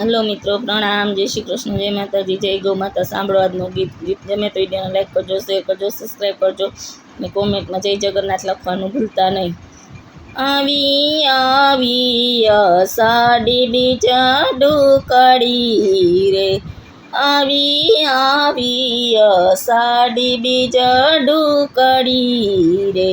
Hello મિત્રો, પ્રણામ, જય શ્રી કૃષ્ણ, જય માતાજી, જય ગૌ માતા। સાંભળો આજનું ગીત ગમે તો વિડીયોને લાઈક કરજો, શેર કરજો, સબસ્ક્રાઈબ કરજો અને કોમેન્ટમાં જય જગન્નાથ લખવાનું ભૂલતા નહીં। આવી આવી અષાઢી બીજ ડુકડી રે, આવી આવી અષાઢી બીજ ડુકડી રે,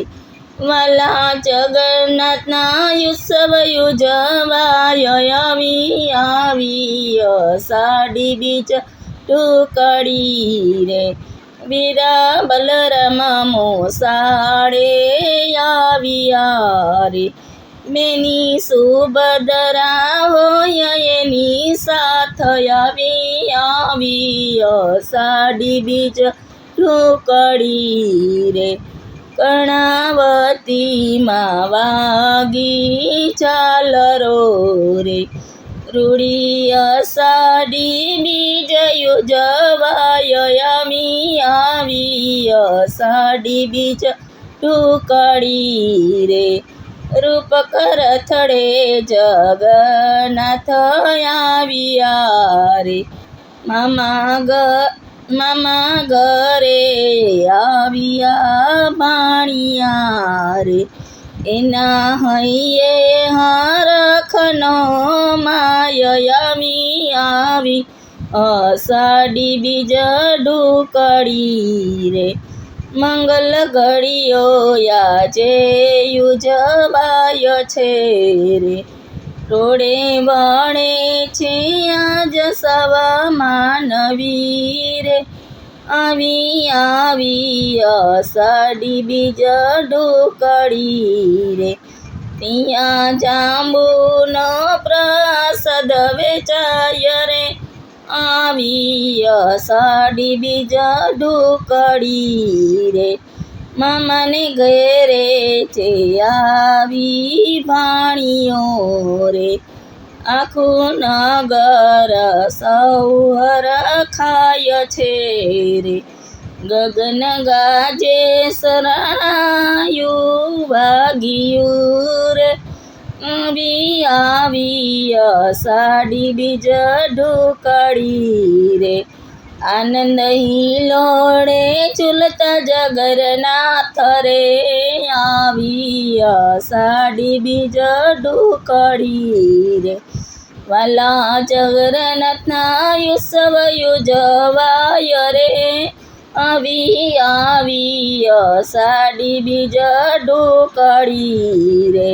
વાલા જગન્નાથના ઉત્સવ ઉજવાય, આવી આવી અષાઢી બીજ ટુકડી રે, વીરા બલરામ મોસાળે આવ્યા રે, બેની સુભદ્રા હોય એની સાથ આવી આવી અષાઢી બીજ ટુકડી રે, કર્ણાવતીમાં વાગી ચાલરો રે, રૂડી અષાઢી બીજ ઉજવાય, આવી આવી અષાઢી બીજ ટુકડી રે, રૂપકર થડે જગન્નાથ આવ્યા રે, મામા ઘરે આવ્યા ભાણિયા રે, એના હૈયે હરખનો માય, આવી આવી અષાઢી બીજ ડુકડી રે, મંગલ ઘડીઓ આજે ઉજવાય છે રે, રોડે વળે છે આજ સવ માનવી રે, આવી આવી અષાઢી બીજ ડુકડી રે, ત્યાં જાંબુનો પ્રસાદ વેચાય રે, આવી અષાઢી બીજ ડુકડી રે, મામાને ઘેરે છે આવી ભાણિયો રે, આખું નગર સૌ હરખાય છે રે, ગગન ગાજે શરણાયું વાગ્યું રે, આવી આવી અષાઢી બીજ ડુકડી રે, આનંદ હિલોડે ઝૂલતા જગન્નાથ રે, આવી અષાઢી બીજ ડુકડી રે, વાલા જગન્નાથના ઉત્સવ ઉજવાય રે, આવી આવી અષાઢી બીજ ડુકડી રે।